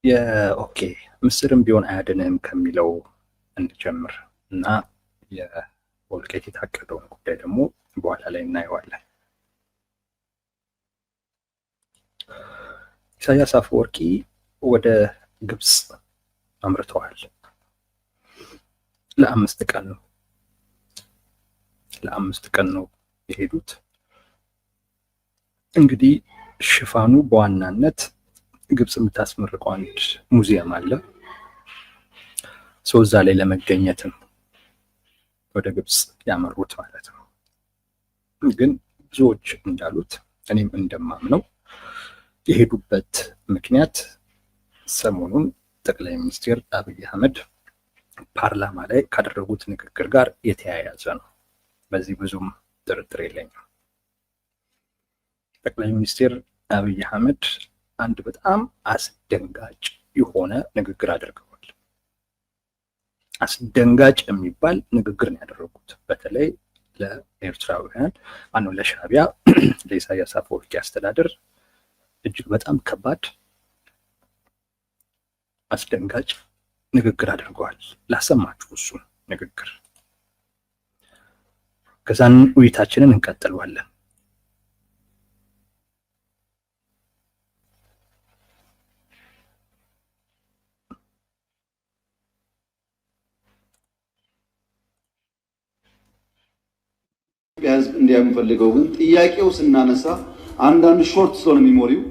ኦኬ ምስርም ቢሆን አያድንም ከሚለው እንጀምር እና የወልቃይት የታቀደውን ጉዳይ ደግሞ በኋላ ላይ እናየዋለን። ኢሳያስ አፈወርቂ ወደ ግብፅ አምርተዋል። ለአምስት ቀን ነው የሄዱት። እንግዲህ ሽፋኑ በዋናነት ግብፅ የምታስመርቀው አንድ ሙዚየም አለ። እዛ ላይ ለመገኘትም ወደ ግብፅ ያመሩት ማለት ነው። ግን ብዙዎች እንዳሉት እኔም እንደማምነው የሄዱበት ምክንያት ሰሞኑን ጠቅላይ ሚኒስትር አብይ አህመድ ፓርላማ ላይ ካደረጉት ንግግር ጋር የተያያዘ ነው። በዚህ ብዙም ጥርጥር የለኝም። ጠቅላይ ሚኒስትር አብይ አህመድ አንድ በጣም አስደንጋጭ የሆነ ንግግር አድርገዋል። አስደንጋጭ የሚባል ንግግር ነው ያደረጉት። በተለይ ለኤርትራውያን ለሻዕቢያ ለኢሳያስ አፈወርቂ አስተዳደር እጅግ በጣም ከባድ አስደንጋጭ ንግግር አድርገዋል። ላሰማችሁ እሱን ንግግር፣ ከዛን ውይይታችንን እንቀጥለዋለን። ህዝብ እንዲያምፈልገው ግን ጥያቄው ስናነሳ አንዳንድ ሾርት ስለሆነ ሚሞሪው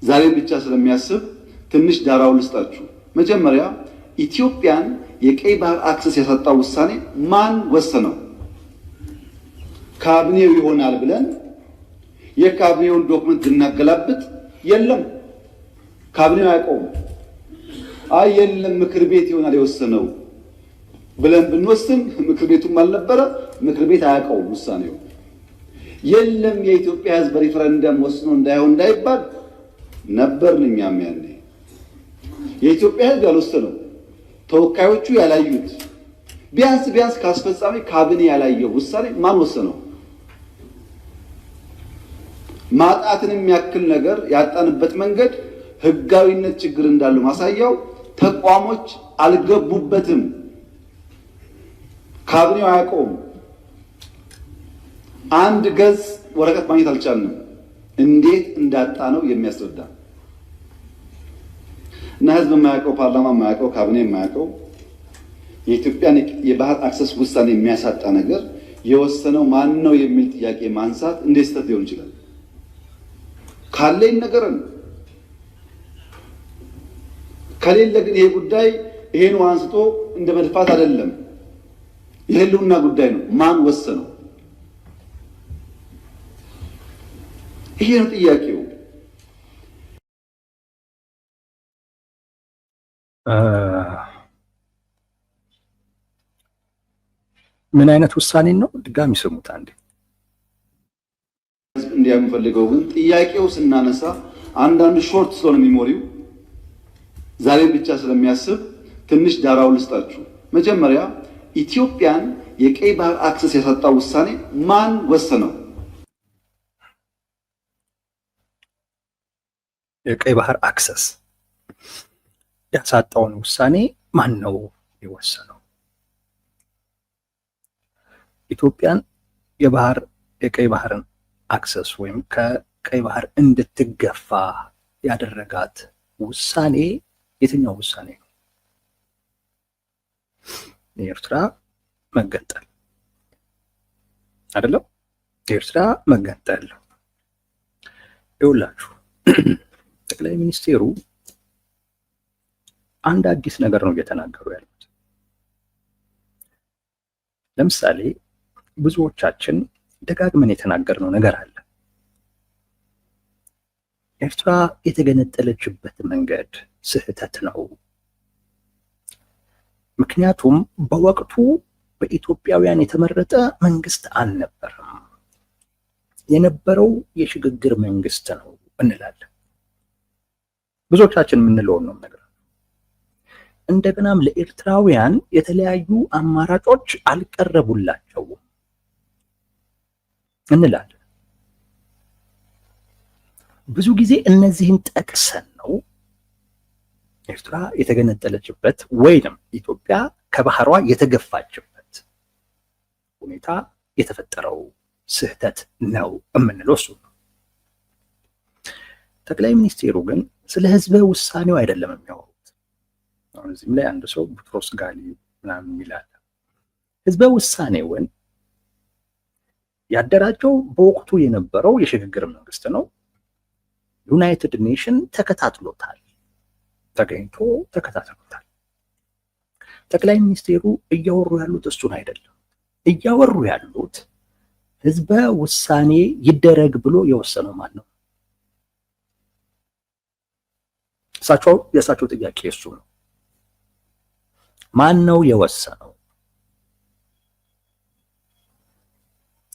ዛሬን ብቻ ስለሚያስብ ትንሽ ዳራው ልስጣችሁ። መጀመሪያ ኢትዮጵያን የቀይ ባህር አክሰስ ያሳጣው ውሳኔ ማን ወሰነው? ካቢኔው ይሆናል ብለን የካቢኔውን ዶክመንት ልናገላብጥ የለም፣ ካቢኔው አያውቀውም። አይ የለም ምክር ቤት ይሆናል የወሰነው ብለን ብንወስን ምክር ቤቱም አልነበረ፣ ምክር ቤት አያውቀውም ውሳኔው። የለም የኢትዮጵያ ህዝብ በሪፈረንደም ወስኖ እንዳይሆን እንዳይባል ነበርን እኛም ያኔ። የኢትዮጵያ ህዝብ ያልወሰነው ተወካዮቹ ያላዩት ቢያንስ ከአስፈጻሚ ካቢኔ ያላየው ውሳኔ ማን ወሰነው? ማጣትን የሚያክል ነገር ያጣንበት መንገድ ህጋዊነት ችግር እንዳለው ማሳያው ተቋሞች አልገቡበትም። ካቢኔው አያውቀውም። አንድ ገጽ ወረቀት ማግኘት አልቻልንም። እንዴት እንዳጣ ነው የሚያስረዳ እና ህዝብ የማያውቀው፣ ፓርላማ የማያውቀው፣ ካቢኔ የማያውቀው የኢትዮጵያን የባህር አክሰስ ውሳኔ የሚያሳጣ ነገር የወሰነው ማን ነው የሚል ጥያቄ ማንሳት እንዴት ስህተት ሊሆን ይችላል? ካለኝ ነገርን ከሌለ ግን ይሄ ጉዳይ ይሄን አንስቶ እንደ መድፋት አይደለም። የህልውና ጉዳይ ነው። ማን ወሰነው? ይሄ ነው ጥያቄው። ምን አይነት ውሳኔ ነው? ድጋሚ ስሙት አንዴ። እንዲያምፈልገው ግን ጥያቄው ስናነሳ አንዳንድ ሾርት ስለሆነ ሚሞሪው ዛሬን ብቻ ስለሚያስብ ትንሽ ዳራው ልስጣችሁ። መጀመሪያ ኢትዮጵያን የቀይ ባህር አክሰስ ያሳጣው ውሳኔ ማን ወሰነው? የቀይ ባህር አክሰስ ያሳጣውን ውሳኔ ማን ነው የወሰነው? ኢትዮጵያን የቀይ ባህርን አክሰስ ወይም ከቀይ ባህር እንድትገፋ ያደረጋት ውሳኔ የትኛው ውሳኔ ነው? የኤርትራ መገንጠል አይደለም? የኤርትራ መገንጠል። ይኸውላችሁ ጠቅላይ ሚኒስቴሩ አንድ አዲስ ነገር ነው እየተናገሩ ያሉት። ለምሳሌ ብዙዎቻችን ደጋግመን የተናገርነው ነገር አለ። ኤርትራ የተገነጠለችበት መንገድ ስህተት ነው። ምክንያቱም በወቅቱ በኢትዮጵያውያን የተመረጠ መንግስት አልነበረም፣ የነበረው የሽግግር መንግስት ነው እንላለን። ብዙዎቻችን የምንለውን ነው ነገር። እንደገናም ለኤርትራውያን የተለያዩ አማራጮች አልቀረቡላቸውም እንላለን። ብዙ ጊዜ እነዚህን ጠቅሰን ነው ኤርትራ የተገነጠለችበት ወይንም ኢትዮጵያ ከባህሯ የተገፋችበት ሁኔታ የተፈጠረው ስህተት ነው የምንለው እሱ ነው። ጠቅላይ ሚኒስቴሩ ግን ስለ ህዝበ ውሳኔው አይደለም የሚያወሩት። አሁን እዚህም ላይ አንድ ሰው ቡትሮስ ጋሊ ምናምን ይላል። ህዝበ ውሳኔውን ያደራጀው በወቅቱ የነበረው የሽግግር መንግስት ነው። ዩናይትድ ኔሽን ተከታትሎታል፣ ተገኝቶ ተከታትሎታል። ጠቅላይ ሚኒስቴሩ እያወሩ ያሉት እሱን አይደለም። እያወሩ ያሉት ህዝበ ውሳኔ ይደረግ ብሎ የወሰነው ማን ነው? የእሳቸው ጥያቄ እሱ ነው። ማን ነው የወሰነው?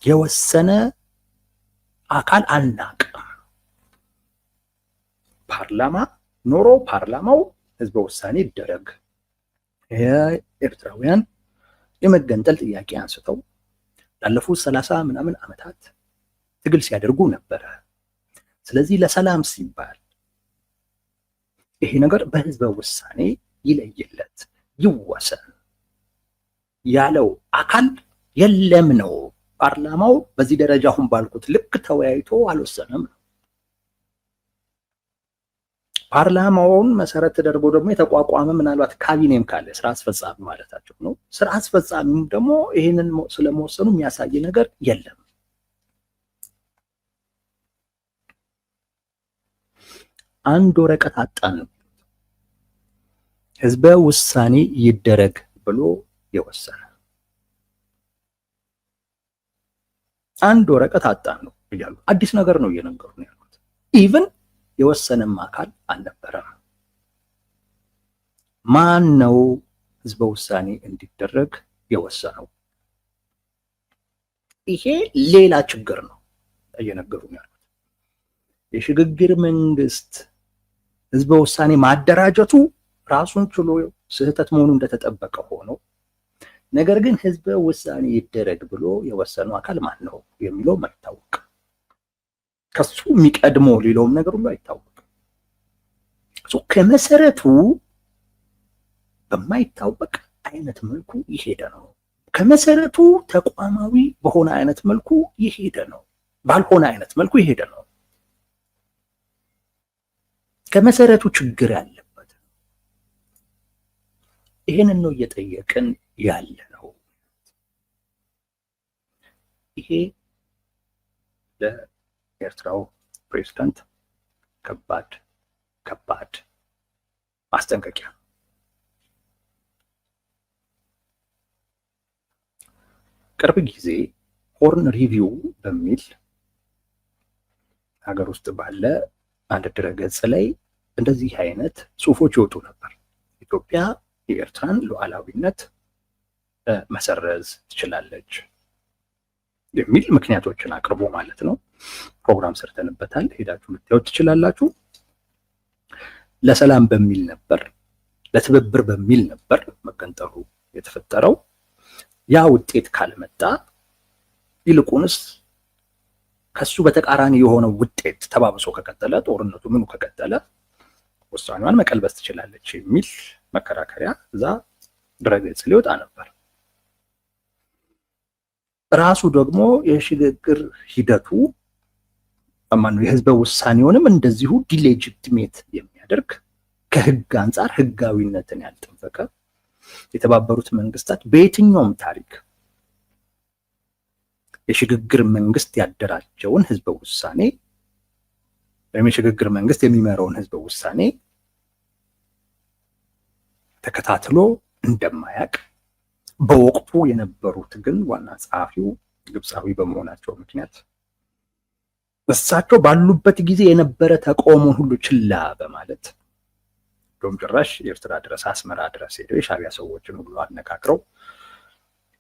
የወሰነ አካል አናቅም። ፓርላማ ኖሮ ፓርላማው ህዝበ ውሳኔ ይደረግ የኤርትራውያን የመገንጠል ጥያቄ አንስተው ላለፉት 30 ምናምን ዓመታት ትግል ሲያደርጉ ነበረ። ስለዚህ ለሰላም ሲባል ይሄ ነገር በህዝበ ውሳኔ ይለይለት ይወሰን ያለው አካል የለም ነው። ፓርላማው በዚህ ደረጃ አሁን ባልኩት ልክ ተወያይቶ አልወሰነም ነው። ፓርላማውን መሰረት ተደርጎ ደግሞ የተቋቋመ ምናልባት ካቢኔም ካለ ስራ አስፈጻሚ ማለታቸው ነው። ስራ አስፈጻሚም ደግሞ ይሄንን ስለመወሰኑ የሚያሳይ ነገር የለም። አንድ ወረቀት አጣን ህዝበ ውሳኔ ይደረግ ብሎ የወሰነ አንድ ወረቀት አጣን ነው እያሉ አዲስ ነገር ነው እየነገሩ ነው ያሉት። ኢቭን የወሰነም አካል አልነበረም። ማን ነው ህዝበ ውሳኔ እንዲደረግ የወሰነው? ይሄ ሌላ ችግር ነው እየነገሩ ነው ያሉት። የሽግግር መንግስት ህዝበ ውሳኔ ማደራጀቱ ራሱን ችሎ ስህተት መሆኑ እንደተጠበቀ ሆኖ ነገር ግን ህዝበ ውሳኔ ይደረግ ብሎ የወሰነው አካል ማን ነው የሚለው አይታወቅም። ከሱ የሚቀድመው ሌላውም ነገር ሁሉ አይታወቅም። ከመሰረቱ በማይታወቅ አይነት መልኩ ይሄደ ነው። ከመሰረቱ ተቋማዊ በሆነ አይነት መልኩ ይሄደ ነው። ባልሆነ አይነት መልኩ ይሄደ ነው። ከመሰረቱ ችግር ያለበት ይሄንን ነው እየጠየቅን ያለ ነው። ይሄ ለኤርትራው ፕሬዝዳንት ከባድ ማስጠንቀቂያ። ቅርብ ጊዜ ሆርን ሪቪው በሚል ሀገር ውስጥ ባለ አንድ ድረገጽ ላይ እንደዚህ አይነት ጽሁፎች ይወጡ ነበር። ኢትዮጵያ የኤርትራን ሉዓላዊነት መሰረዝ ትችላለች የሚል ምክንያቶችን አቅርቦ ማለት ነው። ፕሮግራም ሰርተንበታል፣ ሄዳችሁ ልታዩት ትችላላችሁ። ለሰላም በሚል ነበር፣ ለትብብር በሚል ነበር መገንጠሉ የተፈጠረው። ያ ውጤት ካልመጣ ይልቁንስ ከሱ በተቃራኒ የሆነው ውጤት ተባብሶ ከቀጠለ፣ ጦርነቱ ምኑ ከቀጠለ ውሳኔዋን መቀልበስ ትችላለች የሚል መከራከሪያ እዛ ድረገጽ ሊወጣ ነበር። ራሱ ደግሞ የሽግግር ሂደቱ የህዝበ ውሳኔውንም እንደዚሁ ዲሌጂቲሜት የሚያደርግ ከህግ አንጻር ህጋዊነትን ያልጠበቀ የተባበሩት መንግስታት በየትኛውም ታሪክ የሽግግር መንግስት ያደራጀውን ህዝበ ውሳኔ ወይም የሽግግር መንግስት የሚመራውን ህዝበ ውሳኔ ተከታትሎ እንደማያውቅ በወቅቱ የነበሩት ግን ዋና ጸሐፊው ግብፃዊ በመሆናቸው ምክንያት እሳቸው ባሉበት ጊዜ የነበረ ተቃውሞን ሁሉ ችላ በማለት ዶም ጭራሽ ኤርትራ ድረስ አስመራ ድረስ ሄደው የሻዕቢያ ሰዎችን ሁሉ አነጋግረው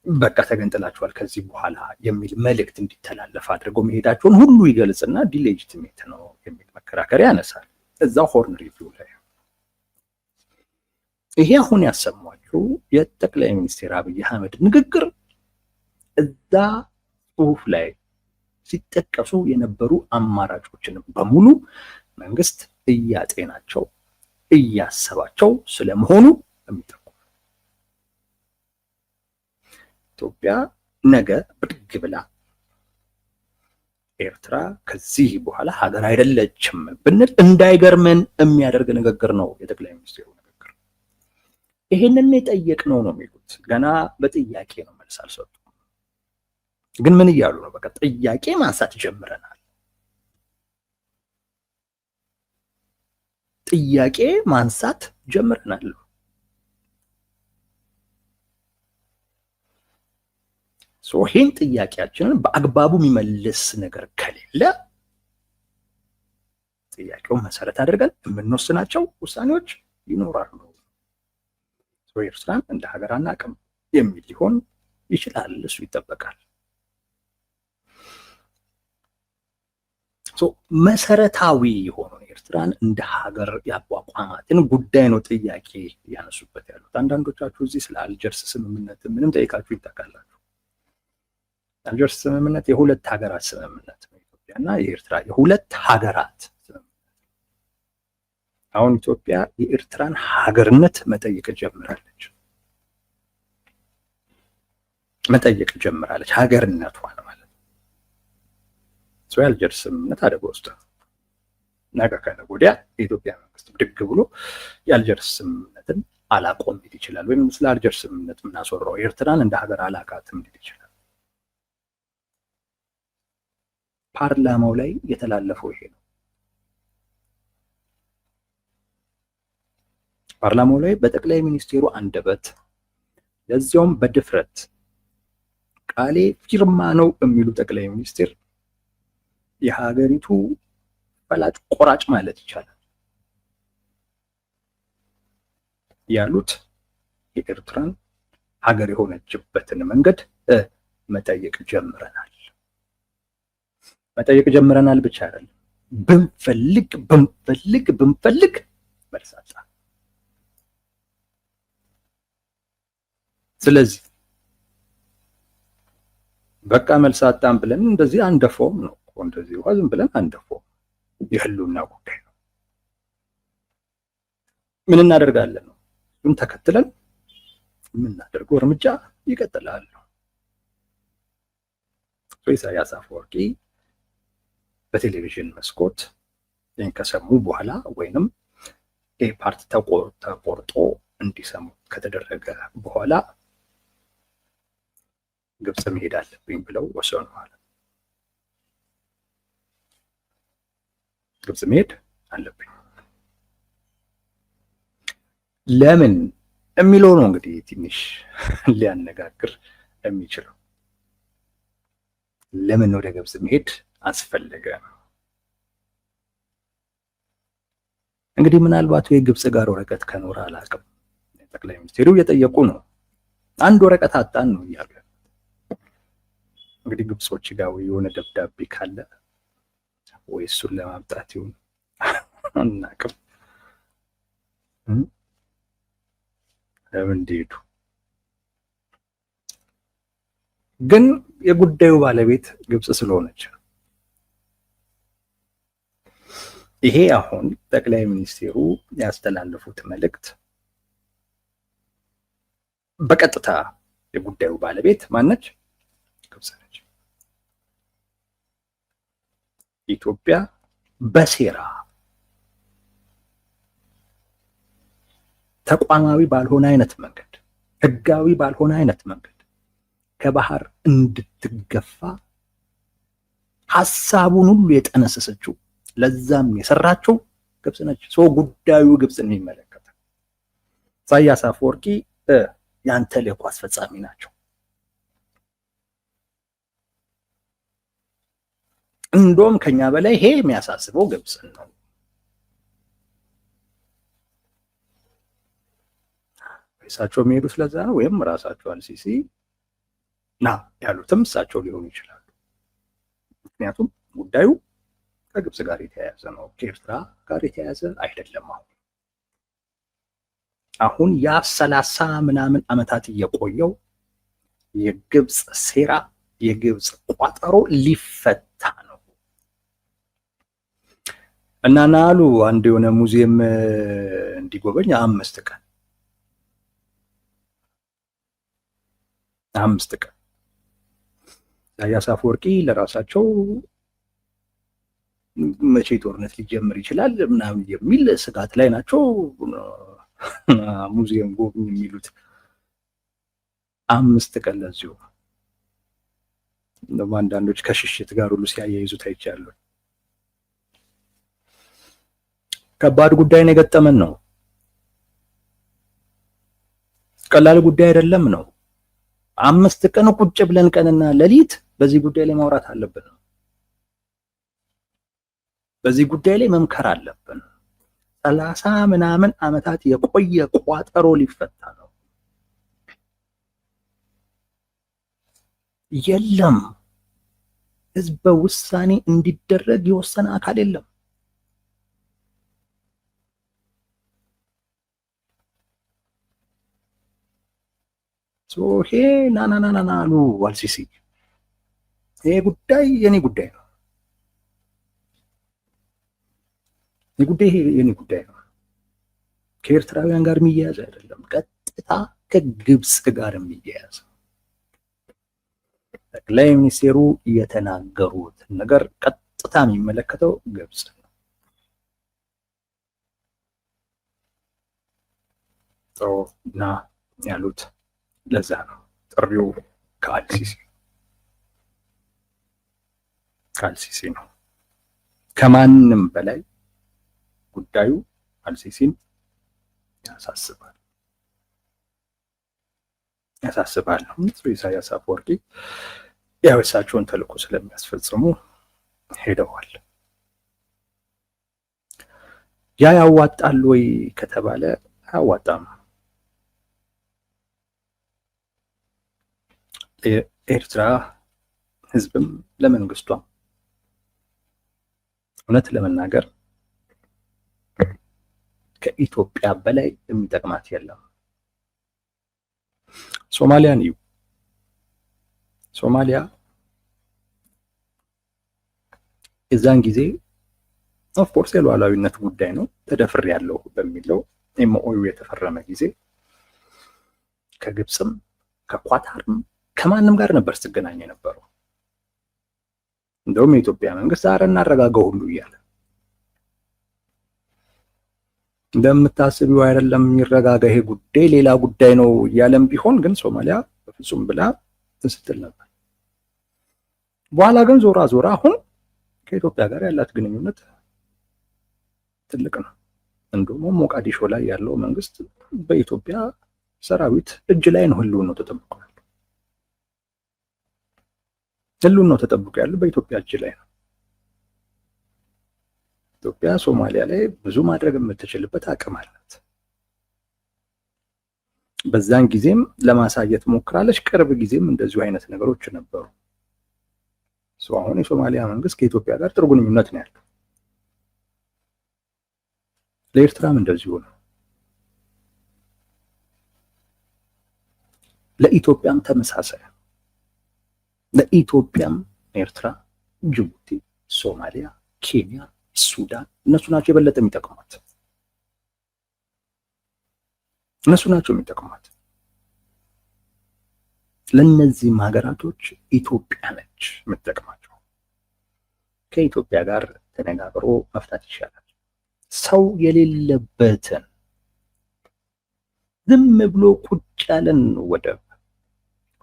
በቃ ተገንጥላችኋል ከዚህ በኋላ የሚል መልእክት እንዲተላለፍ አድርገው መሄዳቸውን ሁሉ ይገልጽና ዲሌጂቲሜት ነው የሚል መከራከሪያ ያነሳል እዛው ሆርን ሪቪው ላይ። ይሄ አሁን ያሰማችሁ የጠቅላይ ሚኒስትር አብይ አህመድ ንግግር እዛ ጽሁፍ ላይ ሲጠቀሱ የነበሩ አማራጮችን በሙሉ መንግስት እያጤናቸው እያሰባቸው ስለመሆኑ የሚጠቁም ኢትዮጵያ ነገ ብድግ ብላ ኤርትራ ከዚህ በኋላ ሀገር አይደለችም ብንል እንዳይገርመን የሚያደርግ ንግግር ነው የጠቅላይ ሚኒስትሩ ንግግር። ይሄንን የጠየቅነው ነው የሚሉት። ገና በጥያቄ ነው መልስ አልሰጡም። ግን ምን እያሉ ነው? በቃ ጥያቄ ማንሳት ጀምረናል። ጥያቄ ማንሳት ጀምረናል። ይህን ጥያቄያችንን በአግባቡ የሚመልስ ነገር ከሌለ ጥያቄውን መሰረት አድርገን የምንወስናቸው ውሳኔዎች ይኖራሉ። ኤርትራን እንደ ሀገር አናውቅም የሚል ሊሆን ይችላል። እሱ ይጠበቃል። መሰረታዊ የሆነው ኤርትራን እንደ ሀገር ያቋቋማትን ጉዳይ ነው ጥያቄ ያነሱበት ያሉት። አንዳንዶቻችሁ እዚህ ስለ አልጀርስ ስምምነት ምንም ጠይቃችሁ ይታወቃላችሁ። አልጀርስ ስምምነት የሁለት ሀገራት ስምምነት ነው። ኢትዮጵያና የኤርትራ የሁለት ሀገራት ስምምነት። አሁን ኢትዮጵያ የኤርትራን ሀገርነት መጠየቅ ጀምራለች። ሀገርነቷን ማለት ነው። የአልጀርስ ስምምነት አደጋ ውስጥ ነገ ከነገ ወዲያ የኢትዮጵያ መንግስት ብድግ ብሎ የአልጀርስ ስምምነትን አላቆም ሊል ይችላል። ወይም ስለ አልጀርስ ስምምነት የምናስወራው ኤርትራን እንደ ሀገር አላቃትም ሊል ይችላል። ፓርላማው ላይ የተላለፈው ይሄ ነው። ፓርላማው ላይ በጠቅላይ ሚኒስቴሩ አንደበት ለዚያውም በድፍረት ቃሌ ፊርማ ነው የሚሉ ጠቅላይ ሚኒስቴር የሀገሪቱ ፈላጭ ቆራጭ ማለት ይቻላል ያሉት የኤርትራን ሀገር የሆነችበትን መንገድ መጠየቅ ጀምረናል ብቻ አይደለም፣ ብንፈልግ መልስ አጣ። ስለዚህ በቃ መልስ አጣን ብለን እንደዚህ አንደፎም ነው። እንደዚህ ዝም ብለን አንደፎም የህልውና ጉዳይ ነው። ምን እናደርጋለን ነው እሱን ተከትለን የምናደርገው እርምጃ ይቀጥላል። ኢሳያስ አፈወርቂ በቴሌቪዥን መስኮት ይህን ከሰሙ በኋላ ወይንም ይህ ፓርቲ ተቆርጦ እንዲሰሙ ከተደረገ በኋላ ግብጽ መሄድ አለብኝ ብለው ወሰኑ። ግብጽ መሄድ አለብኝ ለምን የሚለው ነው እንግዲህ ትንሽ ሊያነጋግር የሚችለው። ለምን ወደ ግብጽ መሄድ አስፈለገ? እንግዲህ ምናልባት የግብጽ ጋር ወረቀት ከኖረ አላውቅም። ጠቅላይ ሚኒስትሩ እየጠየቁ ነው። አንድ ወረቀት አጣን ነው እያሉ እንግዲህ ግብጾች ጋር የሆነ ደብዳቤ ካለ ወይ እሱን ለማምጣት ይሁን አናውቅም። ለምን እንደሄዱ ግን የጉዳዩ ባለቤት ግብጽ ስለሆነች ይሄ አሁን ጠቅላይ ሚኒስትሩ ያስተላለፉት መልእክት በቀጥታ የጉዳዩ ባለቤት ማነች? ግብጽ ነች። ኢትዮጵያ በሴራ ተቋማዊ ባልሆነ አይነት መንገድ፣ ህጋዊ ባልሆነ አይነት መንገድ ከባህር እንድትገፋ ሀሳቡን ሁሉ የጠነሰሰችው ለዛም የሰራችው ግብጽ ነች። ጉዳዩ ግብጽን የሚመለከታል። ኢሳያስ አፈወርቂ ያን ተልዕኮ አስፈጻሚ ናቸው። እንደውም ከኛ በላይ ይሄ የሚያሳስበው ግብጽን ነው። እሳቸው የሚሄዱ ስለዛ ነው፣ ወይም ራሳቸው አልሲሲ ና ያሉትም እሳቸው ሊሆኑ ይችላሉ። ምክንያቱም ጉዳዩ ከግብጽ ጋር የተያያዘ ነው፣ ከኤርትራ ጋር የተያያዘ አይደለም። አሁን ያ 30 ምናምን ዓመታት እየቆየው የግብጽ ሴራ የግብጽ ቋጠሮ ሊፈታ ነው እና ናሉ አንድ የሆነ ሙዚየም እንዲጎበኝ 5 ቀን 5 ቀን ኢሳያስ አፈወርቂ ለራሳቸው መቼ ጦርነት ሊጀምር ይችላል ምናምን የሚል ስጋት ላይ ናቸው። ሙዚየም ጎብኝ የሚሉት 5 ቀን ለዚሁ እንደውም አንዳንዶች ከሽሽት ጋር ሁሉ ሲያያይዙት አይቻለሁ። ከባድ ጉዳይ ነው የገጠመን ነው። ቀላል ጉዳይ አይደለም ነው። 5 ቀን ቁጭ ብለን ቀንና ሌሊት በዚህ ጉዳይ ላይ ማውራት አለብን ነው። በዚህ ጉዳይ ላይ መምከር አለብን። 30 ምናምን ዓመታት የቆየ ቋጠሮ ሊፈታ ነው። የለም ህዝበ ውሳኔ እንዲደረግ የወሰነ አካል የለም። ይሄ ናናናና አሉ አልሲሲ። ይሄ ጉዳይ የኔ ጉዳይ ነው። የኔ ጉዳይ ነው። ከኤርትራውያን ጋር የሚያያዝ አይደለም። ቀጥታ ከግብፅ ጋር የሚያያዝ ጠቅላይ ሚኒስቴሩ የተናገሩት ነገር ቀጥታ የሚመለከተው ግብፅ ነው። ና ያሉት ለዛ ነው። ጥሪው ከአልሲሲ ነው። ከማንም በላይ ጉዳዩ አልሲሲን ያሳስባል። ኢሳያስ አፈወርቂ ያው እሳቸውን ተልዕኮ ስለሚያስፈጽሙ ሄደዋል። ያ ያዋጣል ወይ ከተባለ አያዋጣም። ኤርትራ ህዝብም ለመንግስቷም እውነት ለመናገር ከኢትዮጵያ በላይ የሚጠቅማት የለም። ሶማሊያን እዩ። ሶማሊያ የዛን ጊዜ ኦፍኮርስ የሉዓላዊነት ጉዳይ ነው ተደፍሬያለሁ በሚለው ኤምኦዩ የተፈረመ ጊዜ ከግብፅም ከኳታርም ከማንም ጋር ነበር ስትገናኝ የነበረው። እንደውም የኢትዮጵያ መንግስት ዛሬ እናረጋጋው ሁሉ እያለ እንደምታስቢው አይደለም የሚረጋጋ ይሄ ጉዳይ ሌላ ጉዳይ ነው እያለም ቢሆን ግን ሶማሊያ በፍጹም ብላ ስትል ነበር። በኋላ ግን ዞራ አሁን ከኢትዮጵያ ጋር ያላት ግንኙነት ትልቅ ነው። እንደውም ሞቃዲሾ ላይ ያለው መንግስት በኢትዮጵያ ሰራዊት እጅ ላይ ነው ህልውናው ተጠብቆ ያለው በኢትዮጵያ እጅ ላይ ነው። ኢትዮጵያ ሶማሊያ ላይ ብዙ ማድረግ የምትችልበት አቅም አላት። በዛን ጊዜም ለማሳየት ሞክራለች። ቅርብ ጊዜም እንደዚሁ አይነት ነገሮች ነበሩ። አሁን የሶማሊያ መንግስት ከኢትዮጵያ ጋር ጥሩ ግንኙነት ነው ያለው። ለኤርትራም እንደዚሁ ነው። ለኢትዮጵያም ተመሳሳይ። ለኢትዮጵያም ኤርትራ፣ ጅቡቲ፣ ሶማሊያ፣ ኬንያ፣ ሱዳን እነሱ ናቸው የበለጠ የሚጠቅሟት። ለእነዚህም ሀገራቶች ኢትዮጵያ ነች የምትጠቅማቸው። ከኢትዮጵያ ጋር ተነጋግሮ መፍታት ይሻላል። ሰው የሌለበትን ዝም ብሎ ቁጭ ያለን ወደብ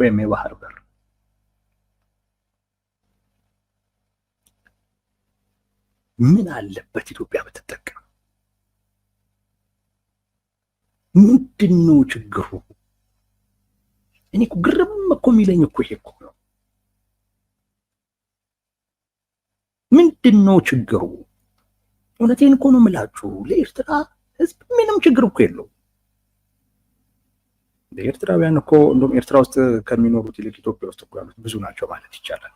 ወይም የባህር በር ምን አለበት ኢትዮጵያ ብትጠቀም? ምንድነው ችግሩ? እኔ እኮ ግርም እኮ የሚለኝ እኮ ይሄ እኮ ነው። ምንድነው ችግሩ? እውነቴን እኮ ነው የምላችሁ። ለኤርትራ ህዝብ ምንም ችግር እኮ የለው። ለኤርትራውያን እኮ እንደውም ኤርትራ ውስጥ ከሚኖሩት ይልቅ ኢትዮጵያ ውስጥ እኮ ያሉት ብዙ ናቸው ማለት ይቻላል።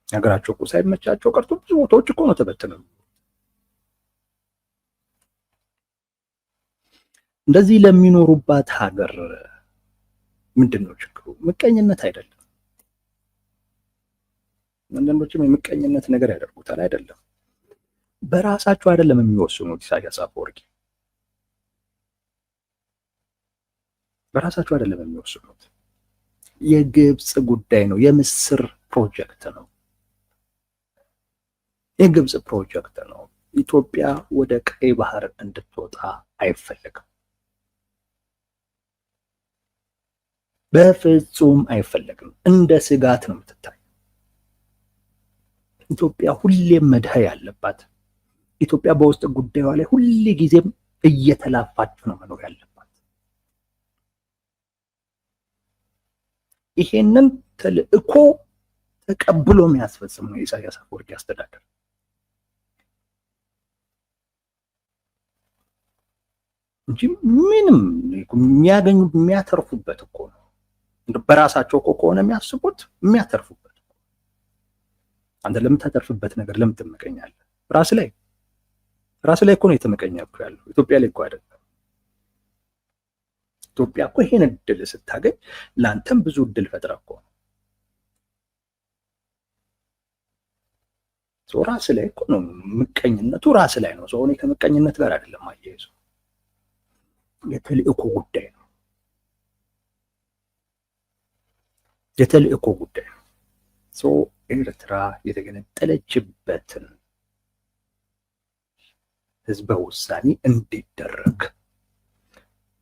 ሀገራቸው እኮ ሳይመቻቸው ቀርቶ ብዙ ቦታዎች እኮ ነው ተበትነው። እንደዚህ ለሚኖሩባት ሀገር ምንድነው ችግሩ? ምቀኝነት አይደለም። አንዳንዶችም የምቀኝነት ነገር ያደርጉታል። አይደለም፣ በራሳቸው አይደለም የሚወስኑት። ኢሳያስ አፈወርቂ በራሳቸው አይደለም የሚወስኑት። የግብፅ ጉዳይ ነው። የምስር ፕሮጀክት ነው። የግብፅ ፕሮጀክት ነው። ኢትዮጵያ ወደ ቀይ ባህር እንድትወጣ አይፈልግም። በፍጹም አይፈልግም። እንደ ስጋት ነው የምትታየው። ኢትዮጵያ ሁሌም መድሀ ያለባት፣ ኢትዮጵያ በውስጥ ጉዳዩዋ ላይ ሁሌ ጊዜም እየተላፋች ነው መኖር ያለባት። ይሄንን ተልእኮ ተቀብሎ የሚያስፈጽም ነው የኢሳያስ አፈወርቂ አስተዳደር። እንጂ ምንም የሚያገኙ የሚያተርፉበት እኮ ነው። በራሳቸው እኮ ከሆነ የሚያስቡት የሚያተርፉበት። አንተ ለምታተርፍበት ነገር ለምን ትመቀኛለህ? ራስ ላይ እኮ ነው የተመቀኘው ያለው። ኢትዮጵያ ላይ እኮ አይደለም። ኢትዮጵያ እኮ ይሄን እድል ስታገኝ ለአንተም ብዙ እድል ፈጥራ እኮ ነው። ራስ ላይ እኮ ነው ምቀኝነቱ፣ ራስ ላይ ነው። ሰው ከመቀኝነት ጋር አይደለም አያይዞ። የተልእኮ ጉዳይ ነው። የተልእኮ ጉዳይ ነው። ኤርትራ የተገነጠለችበትን ህዝበ ውሳኔ እንዲደረግ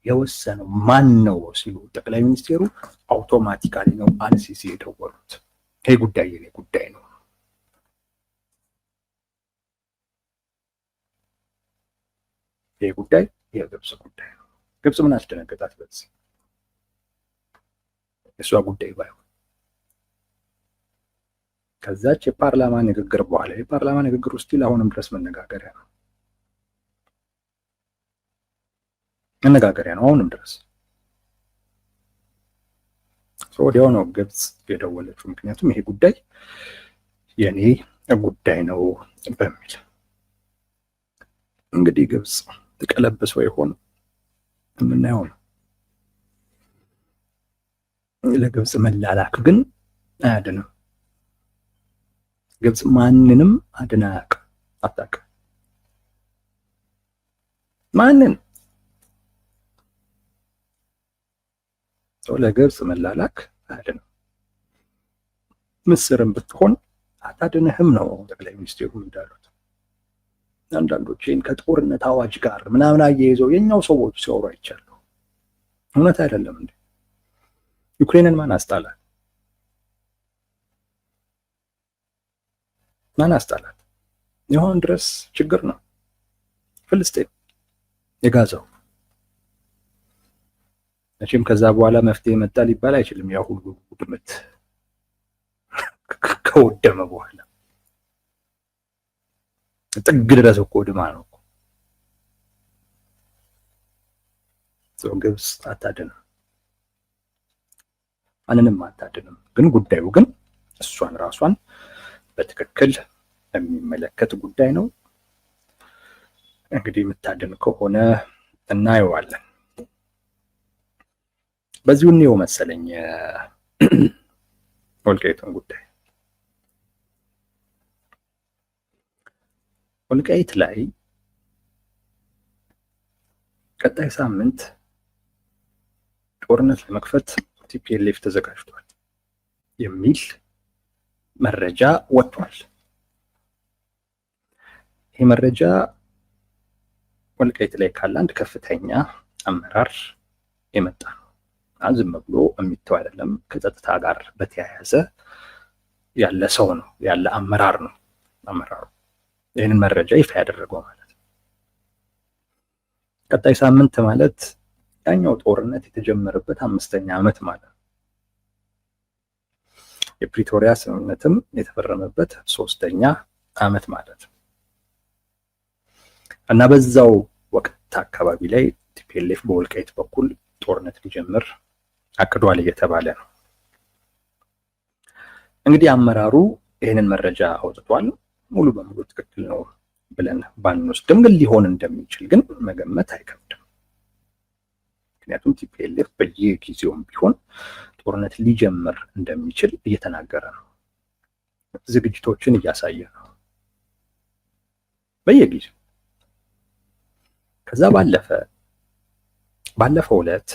የወሰነው ማን ነው ሲሉ ጠቅላይ ሚኒስቴሩ አውቶማቲካሊ ነው አልሲሲ የደወሉት። ይሄ ጉዳይ የኔ ጉዳይ ነው። ይሄ ጉዳይ የግብፅ ጉዳይ ነው። ግብፅ ምን አስደነገጣት? በዚህ የእሷ ጉዳይ ባይሆን ከዛች የፓርላማ ንግግር በኋላ የፓርላማ ንግግር ውስጥ አሁንም ድረስ መነጋገሪያ ነው አሁንም ድረስ። ወዲያው ነው ግብፅ የደወለችው። ምክንያቱም ይሄ ጉዳይ የኔ ጉዳይ ነው በሚል እንግዲህ ግብፅ ተቀለብሰው ይሆን የምናየው ነው። ለግብፅ መላላክ ግን አያድንም። ግብፅ ማንንም አድና አታውቅም። ማንን ለግብፅ መላላክ አያድንም። ምስርም ብትሆን አታድንህም ነው ጠቅላይ ሚኒስቴሩ እንዳሉት። አንዳንዶችን ከጦርነት አዋጅ ጋር ምናምን አያይዘው የኛው ሰዎች ሲያወሩ አይቻለሁ። እውነት አይደለም እንዴ? ዩክሬንን ማን አስጣላት? ማን አስጣላት? ይሁን ድረስ ችግር ነው። ፍልስጤም የጋዛው መቼም ከዛ በኋላ መፍትሄ መጣ ሊባል አይችልም። ያ ሁሉ ውድመት ከወደመ በኋላ ጥግ ድረስ እኮ ድማ ነው። ግብፅ አታድንም፣ ማንንም አታድንም። ግን ጉዳዩ ግን እሷን ራሷን በትክክል የሚመለከት ጉዳይ ነው። እንግዲህ የምታድን ከሆነ እናየዋለን። በዚሁ ነው መሰለኝ ወልቃይትን ጉዳይ። ወልቃይት ላይ ቀጣይ ሳምንት ጦርነት ለመክፈት ቲፒኤልኤፍ ተዘጋጅቷል የሚል መረጃ ወጥቷል። ይህ መረጃ ወልቃይት ላይ ካለ አንድ ከፍተኛ አመራር የመጣ ነው። ዝም ብሎ የሚተው አይደለም። ከጸጥታ ጋር በተያያዘ ያለ ሰው ነው፣ ያለ አመራር ነው። አመራሩ ይህንን መረጃ ይፋ ያደረገው ማለት ነው። ቀጣይ ሳምንት ማለት ያኛው ጦርነት የተጀመረበት 5ኛ ዓመት ማለት ነው። የፕሪቶሪያ ስምምነትም የተፈረመበት 3ኛ ዓመት ማለት ነው እና በዛው ወቅት አካባቢ ላይ ቲፒኤልኤፍ በወልቃይት በኩል ጦርነት ሊጀምር አቅዷል እየተባለ ነው። እንግዲህ አመራሩ ይህንን መረጃ አውጥቷል። ሙሉ በሙሉ ትክክል ነው ብለን ባንወስድም ግን ሊሆን እንደሚችል ግን መገመት አይከብድም። ምክንያቱም ቲፒኤልኤፍ በየጊዜውም ቢሆን ጦርነት ሊጀምር እንደሚችል እየተናገረ ነው፣ ዝግጅቶችን እያሳየ ነው። በየጊዜው። ከዛ ባለፈው ዕለት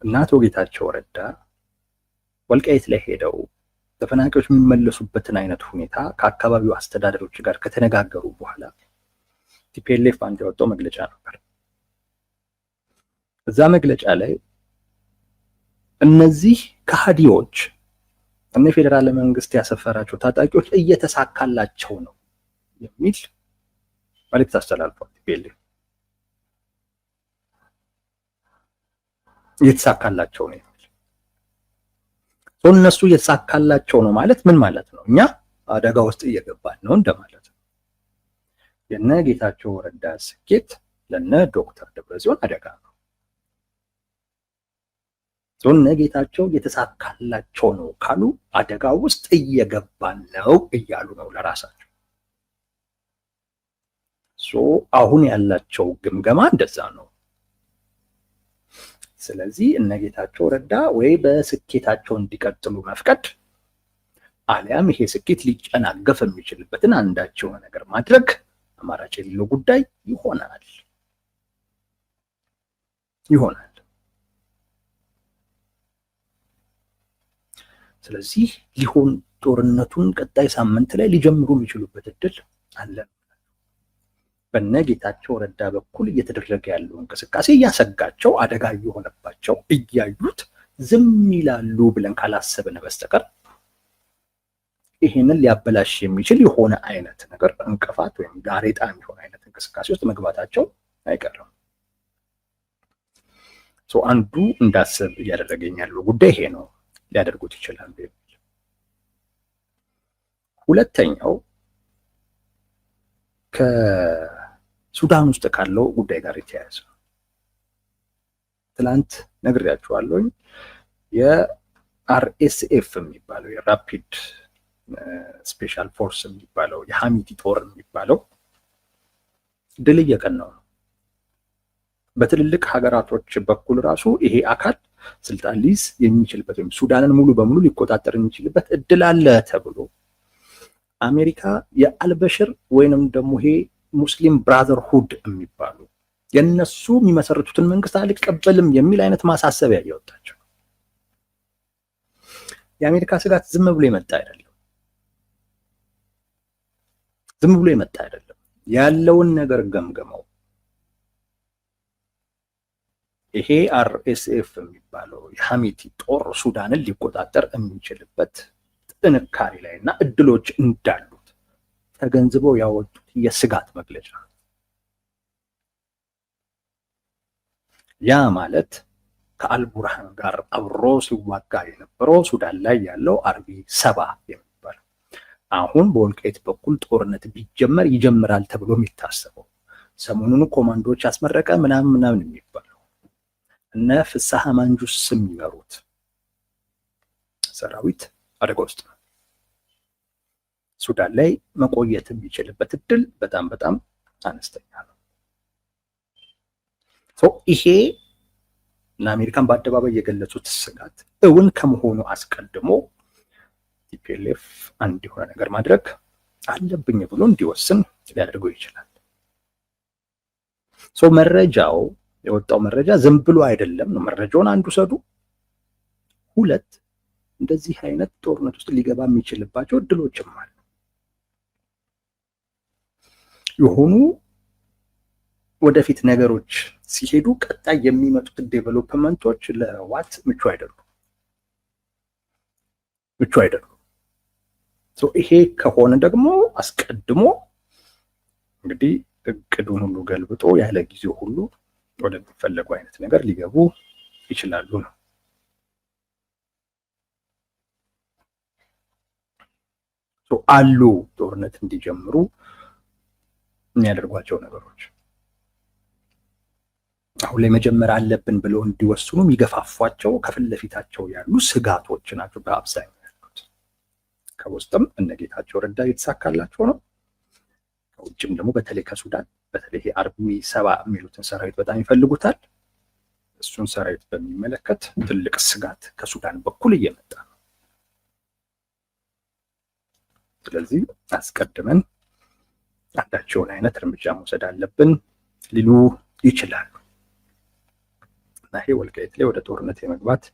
እና አቶ ጌታቸው ረዳ ወልቃይት ላይ ሄደው ተፈናቃዮች የሚመለሱበትን አይነት ሁኔታ ከአካባቢው አስተዳደሮች ጋር ከተነጋገሩ በኋላ ቲፒኤልኤፍ አንድ ያወጣው መግለጫ ነበር። እዛ መግለጫ ላይ እነዚህ ከሃዲዎች እነ ፌዴራል መንግስት ያሰፈራቸው ታጣቂዎች እየተሳካላቸው ነው የሚል መልእክት አስተላልፏል። ቲፒኤልኤፍ እየተሳካላቸው ነው የሚል እነሱ እየተሳካላቸው ነው ማለት ምን ማለት ነው? እኛ አደጋ ውስጥ እየገባን ነው እንደማለት ነው። የነ ጌታቸው ረዳ ስኬት ለነ ዶክተር ደብረጽዮን አደጋ ነው። እነ ጌታቸው እየተሳካላቸው ነው ካሉ አደጋ ውስጥ እየገባን ነው እያሉ ነው ለራሳቸው። አሁን ያላቸው ግምገማ እንደዛ ነው። ስለዚህ እነ ጌታቸው ረዳ ወይ በስኬታቸው እንዲቀጥሉ መፍቀድ አሊያም ይሄ ስኬት ሊጨናገፍ የሚችልበትን አንዳች የሆነ ነገር ማድረግ አማራጭ የሌለው ጉዳይ ይሆናል። ስለዚህ ሊሆን ጦርነቱን ቀጣይ ሳምንት ላይ ሊጀምሩ የሚችሉበት እድል አለ። በነ ጌታቸው ረዳ በኩል እየተደረገ ያለው እንቅስቃሴ እያሰጋቸው አደጋ እየሆነባቸው እያዩት ዝም ይላሉ ብለን ካላሰብን በስተቀር ይሄንን ሊያበላሽ የሚችል የሆነ አይነት ነገር እንቅፋት ወይም ጋሬጣ የሚሆን አይነት እንቅስቃሴ ውስጥ መግባታቸው አይቀርም። አንዱ እንዳስብ እያደረገኝ ያለው ጉዳይ ይሄ ነው። ሊያደርጉት ይችላሉ የሚል። ሁለተኛው ከሱዳን ውስጥ ካለው ጉዳይ ጋር የተያያዘ ነው። ትላንት ነግሬያችኋለሁኝ። የአርኤስኤፍ የሚባለው የራፒድ ስፔሻል ፎርስ የሚባለው የሐሚቲ ጦር የሚባለው ድል እየቀናው ነው። በትልልቅ ሀገራቶች በኩል ራሱ ይሄ አካል ስልጣን ሊይዝ የሚችልበት ወይም ሱዳንን ሙሉ በሙሉ ሊቆጣጠር የሚችልበት እድል አለ ተብሎ አሜሪካ የአልበሽር ወይንም ደግሞ ይሄ ሙስሊም ብራዘርሁድ የሚባሉ የነሱ የሚመሰርቱትን መንግስት አልቀበልም የሚል አይነት ማሳሰቢያ እያወጣቸው። የአሜሪካ ስጋት ዝም ብሎ የመጣ አይደለም። ያለውን ነገር ገምገመው ይሄ አርኤስኤፍ የሚባለው የሐሚቲ ጦር ሱዳንን ሊቆጣጠር የሚችልበት ጥንካሬ ላይ እና እድሎች እንዳሉት ተገንዝበው ያወጡት የስጋት መግለጫ። ያ ማለት ከአልቡርሃን ጋር አብሮ ሲዋጋ የነበረው ሱዳን ላይ ያለው አርቢ ሰባ የሚባለው አሁን በወልቃይት በኩል ጦርነት ቢጀመር ይጀምራል ተብሎ የሚታሰበው ሰሞኑን ኮማንዶዎች ያስመረቀ ምናምን የሚባለው እነ ፍስሐ ማንጁስ የሚመሩት ሰራዊት አደጋ ውስጥ ነው። ሱዳን ላይ መቆየት የሚችልበት እድል በጣም በጣም አነስተኛ ነው። ይሄ ለአሜሪካን በአደባባይ የገለጹት ስጋት እውን ከመሆኑ አስቀድሞ ቲፒኤልኤፍ አንድ የሆነ ነገር ማድረግ አለብኝ ብሎ እንዲወስን ሊያደርገው ይችላል። መረጃው የወጣው መረጃ ዝም ብሎ አይደለም ነው። መረጃውን አንዱ ሰዱ፣ ሁለት እንደዚህ አይነት ጦርነት ውስጥ ሊገባ የሚችልባቸው እድሎችም አሉ። የሆኑ ወደፊት ነገሮች ሲሄዱ ቀጣይ የሚመጡት ዴቨሎፕመንቶች ለዋት ምቹ አይደሉም። ይሄ ከሆነ ደግሞ አስቀድሞ እንግዲህ እቅዱን ሁሉ ገልብጦ ያለ ጊዜው ሁሉ ወደሚፈለጉ አይነት ነገር ሊገቡ ይችላሉ ነው። አሉ ጦርነት እንዲጀምሩ የሚያደርጓቸው ነገሮች አሁን ላይ መጀመር አለብን ብለው እንዲወስኑ የሚገፋፏቸው ከፊት ለፊታቸው ያሉ ስጋቶች ናቸው በአብዛኛው ያሉት። ከውስጥም እነ ጌታቸው ረዳ የተሳካላቸው ነው። ከውጭም ደግሞ በተለይ ከሱዳን በተለይ አርሚ ሰባ የሚሉትን ሰራዊት በጣም ይፈልጉታል። እሱን ሰራዊት በሚመለከት ትልቅ ስጋት ከሱዳን በኩል እየመጣ ነው። ስለዚህ አስቀድመን አንዳቸውን አይነት እርምጃ መውሰድ አለብን ሊሉ ይችላሉ። እና ይሄ ወልቃይት ላይ ወደ ጦርነት የመግባት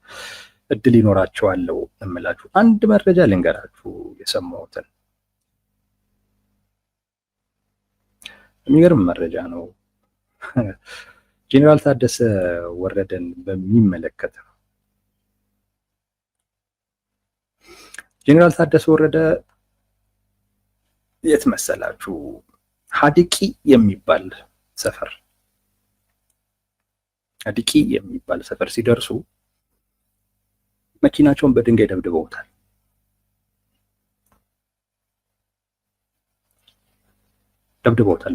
እድል ይኖራቸዋል እምላችሁ። አንድ መረጃ ልንገራችሁ የሰማሁትን፣ የሚገርም መረጃ ነው። ጄኔራል ታደሰ ወረደን በሚመለከት ነው። ጄኔራል ታደሰ ወረደ የት መሰላችሁ? ሀዲቂ የሚባል ሰፈር ሲደርሱ መኪናቸውን በድንጋይ ደብድበውታል።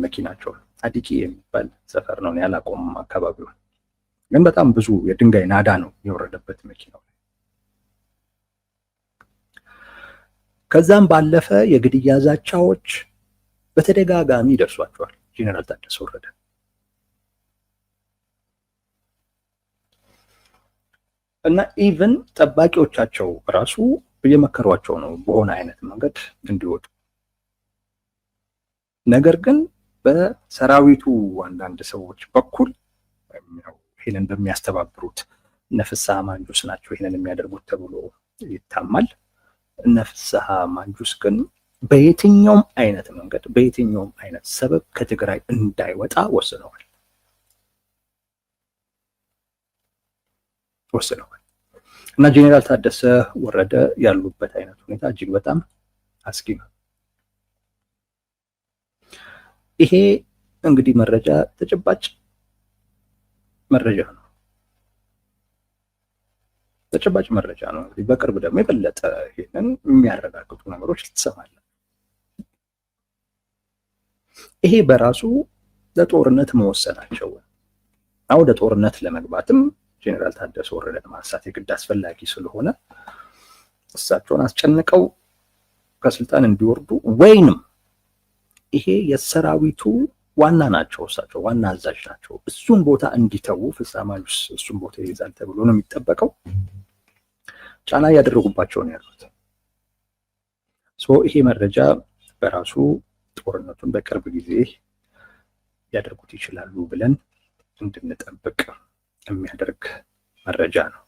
መኪናቸውን። ሀዲቂ የሚባል ሰፈር ነው፣ ያላቆም አካባቢውን ግን በጣም ብዙ የድንጋይ ናዳ ነው የወረደበት መኪናው። ከዛም ባለፈ የግድያ ዛቻዎች በተደጋጋሚ ይደርሷቸዋል ጄኔራል ታደሰ ወረደ። እና ኢቭን ጠባቂዎቻቸው ራሱ እየመከሯቸው ነው በሆነ አይነት መንገድ እንዲወጡ። ነገር ግን በሰራዊቱ አንዳንድ ሰዎች በኩል ይህንን በሚያስተባብሩት እነ ፍስሐ ማንጁስ ናቸው ይህንን የሚያደርጉት ተብሎ ይታማል። እነ ፍስሐ ማንጁስ ግን በየትኛውም አይነት መንገድ በየትኛውም አይነት ሰበብ ከትግራይ እንዳይወጣ ወስነዋል። እና ጄኔራል ታደሰ ወረደ ያሉበት አይነት ሁኔታ እጅግ በጣም አስጊ ነው። ይሄ እንግዲህ መረጃ ተጨባጭ መረጃ ነው። እንግዲህ በቅርብ ደግሞ የበለጠ ይሄንን የሚያረጋግጡ ነገሮች ትሰማለን። ይሄ በራሱ ለጦርነት መወሰናቸው ወደ ጦርነት ለመግባትም ጄኔራል ታደሰ ወረደን ማንሳት የግድ አስፈላጊ ስለሆነ እሳቸውን አስጨንቀው ከስልጣን እንዲወርዱ ወይንም ይሄ የሰራዊቱ ዋና ናቸው፣ እሳቸው ዋና አዛዥ ናቸው፣ እሱን ቦታ እንዲተዉ ፍስሐ ማንጁስ እሱን ቦታ ይይዛል ተብሎ ነው የሚጠበቀው። ጫና እያደረጉባቸው ነው ያሉት። ይሄ መረጃ በራሱ ጦርነቱን በቅርብ ጊዜ ያደርጉት ይችላሉ ብለን እንድንጠብቅ የሚያደርግ መረጃ ነው።